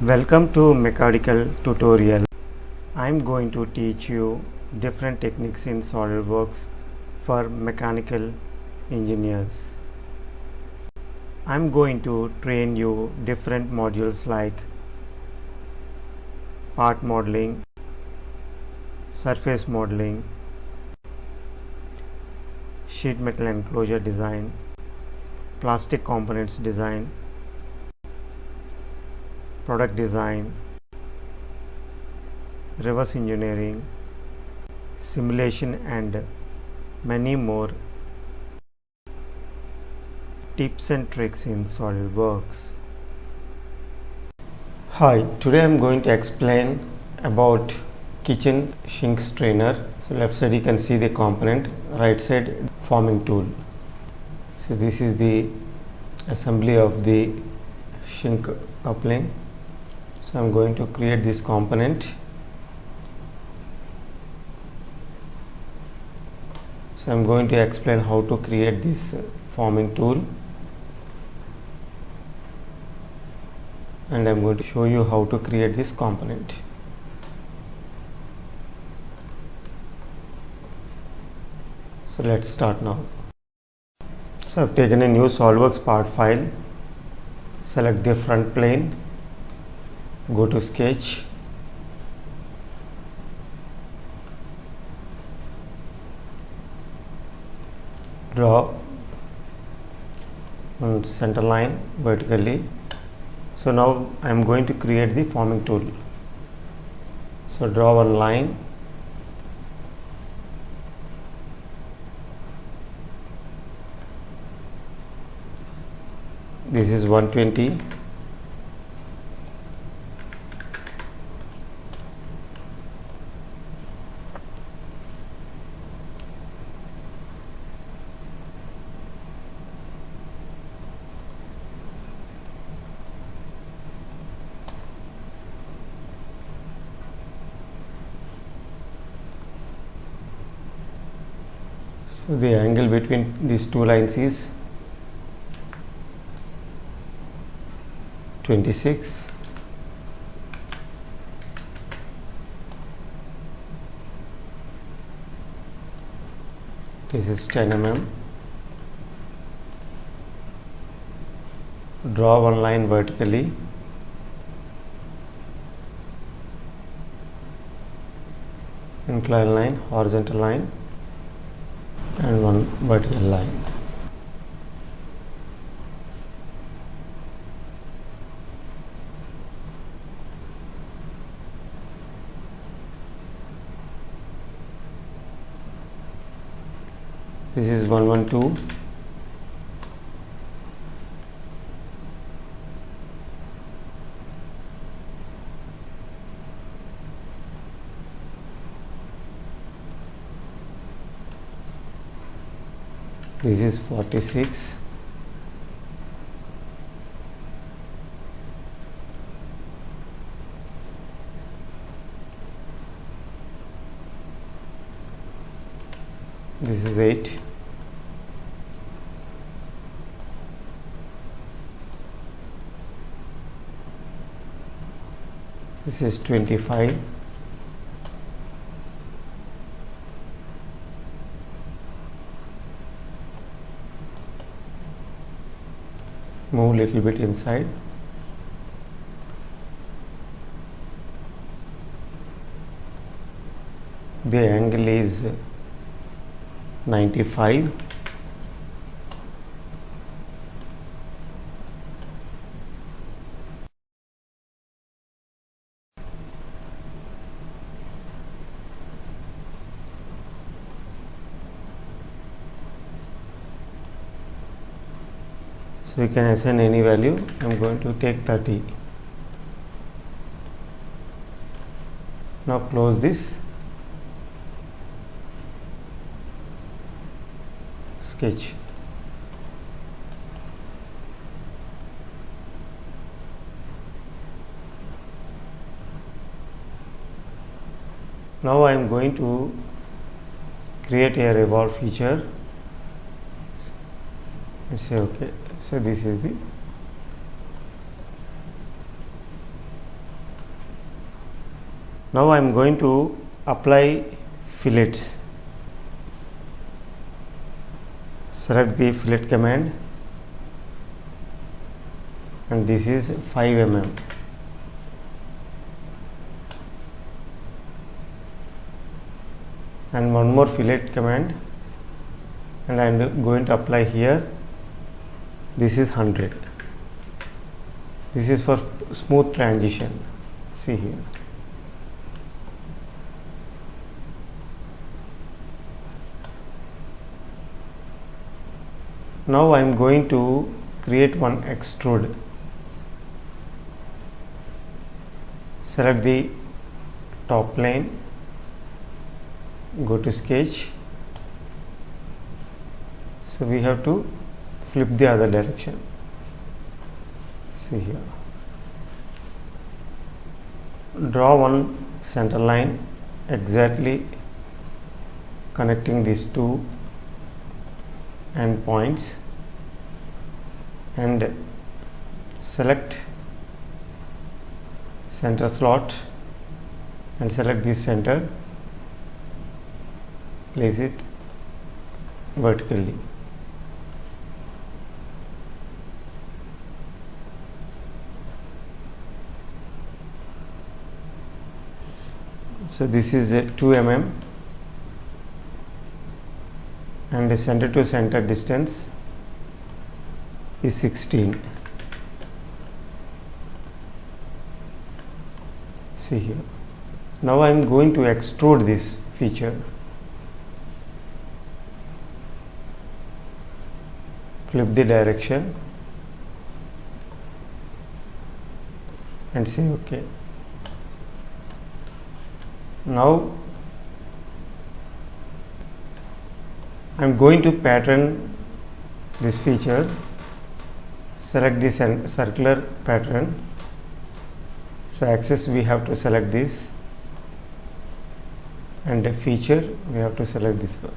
Welcome to mechanical tutorial. I am going to teach you different techniques in SolidWorks for mechanical engineers. I am going to train you different modules like part modeling, surface modeling, sheet metal enclosure design, plastic components design, product design, reverse engineering, simulation, and many more tips and tricks in SolidWorks. Hi, today I am going to explain about Kitchen Shink Strainer. So left side you can see the component, right side forming tool. So this is the assembly of the shink coupling. So I am going to create this component. So I am going to explain how to create this forming tool, and I am going to show you how to create this component. So let's start now. So I have taken a new SolidWorks part file, select the front plane, go to sketch, draw one center line vertically. So now I am going to create the forming tool. So draw one line, this is 120, so the angle between these two lines is 26. This is 10 mm. Draw one line vertically, inclined line, horizontal line, and one vertical line. This is 112. This is 46. This is 8. This is 25. Move little bit inside. The angle is 95. So you can assign any value. I am going to take 30. Now close this, sketch. Now I am going to create a revolve feature. Say okay. So this is the Now I am going to apply fillets. Select the fillet command, and this is 5 mm. And one more fillet command, and I am going to apply here. This is 100. This is for smooth transition. See here. Now I am going to create one extrude. Select the top plane, go to sketch. So we have to flip the other direction. See here. Draw one center line exactly connecting these two end points, and select center slot and select this center, place it vertically. So this is a 2 mm, and the center to center distance is 16. See here. Now I am going to extrude this feature. Flip the direction and say OK. Now I am going to pattern this feature. Select this circular pattern. So axis we have to select this, and the feature we have to select this one.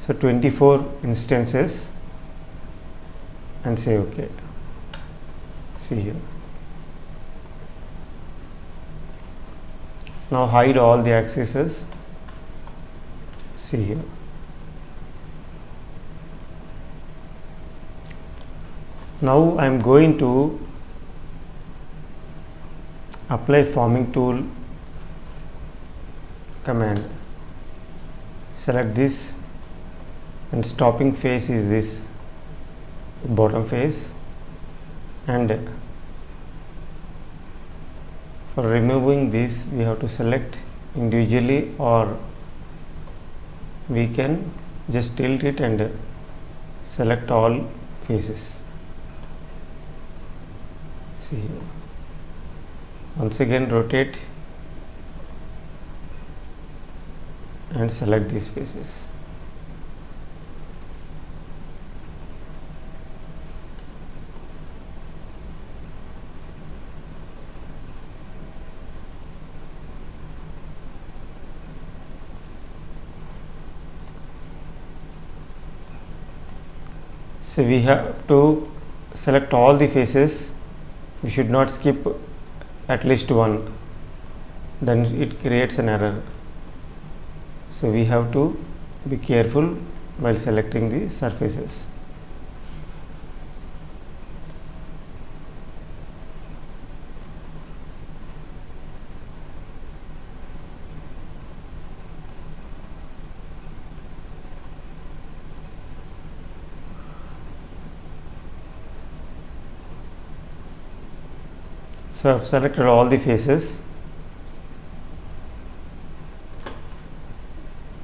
So 24 instances, and say OK. See here. Now hide all the axes. See here. Now I am going to apply forming tool command. Select this, and stopping face is this bottom face, and for removing this we have to select individually, or we can just tilt it and select all faces. See here. Once again rotate and select these faces. So we have to select all the faces. We should not skip at least one, then it creates an error. So we have to be careful while selecting the surfaces. So I have selected all the faces,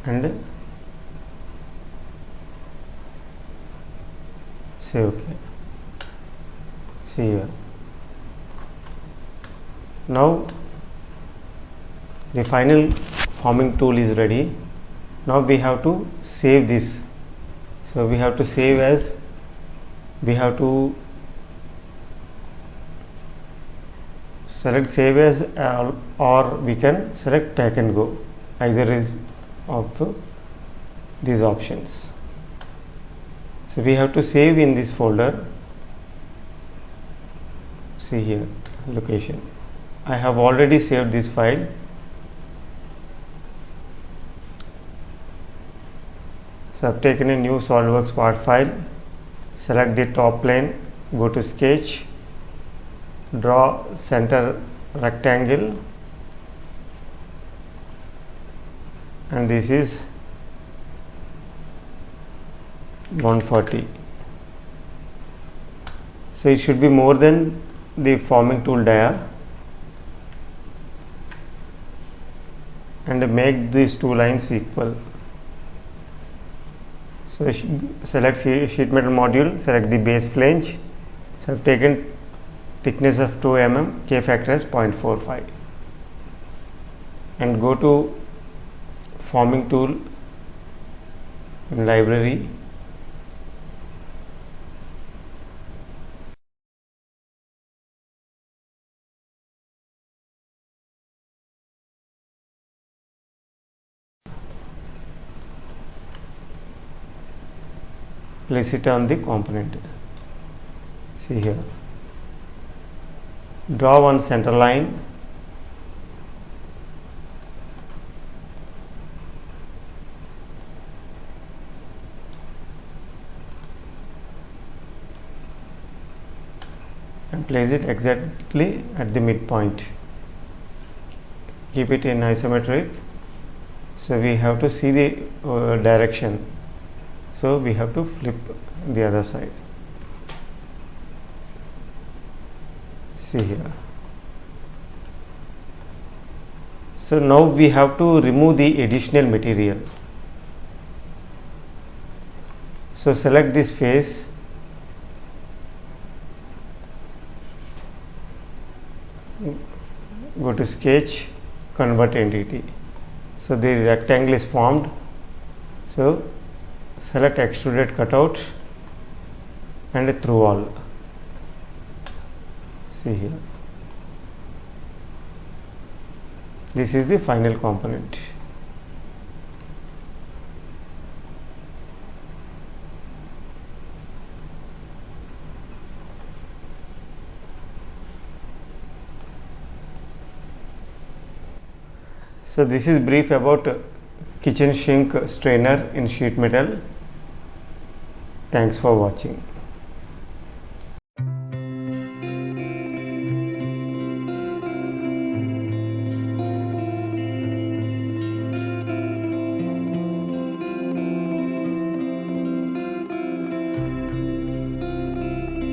and say OK. See here. Now the final forming tool is ready. Now we have to save this. So we have to save as, we have to select save as, or we can select take and go. Either is of these options. So we have to save in this folder. See here, location. I have already saved this file. So I've taken a new SolidWorks part file, select the top plane, go to sketch, draw center rectangle, and this is 140. So it should be more than the forming tool dia, and make these two lines equal. So select sheet metal module, select the base flange. So I have taken thickness of 2 mm, K factor as 0.45, and go to forming tool in library. Place it on the component. See here. Draw one center line. And place it exactly at the midpoint. Keep it in isometric. So we have to see the direction. So we have to flip the other side. See here. So now we have to remove the additional material. So select this face, go to sketch, convert entity. So the rectangle is formed. So select extruded cutout and a through wall. See here. This is the final component. So this is brief about kitchen sink strainer in sheet metal. Thanks for watching.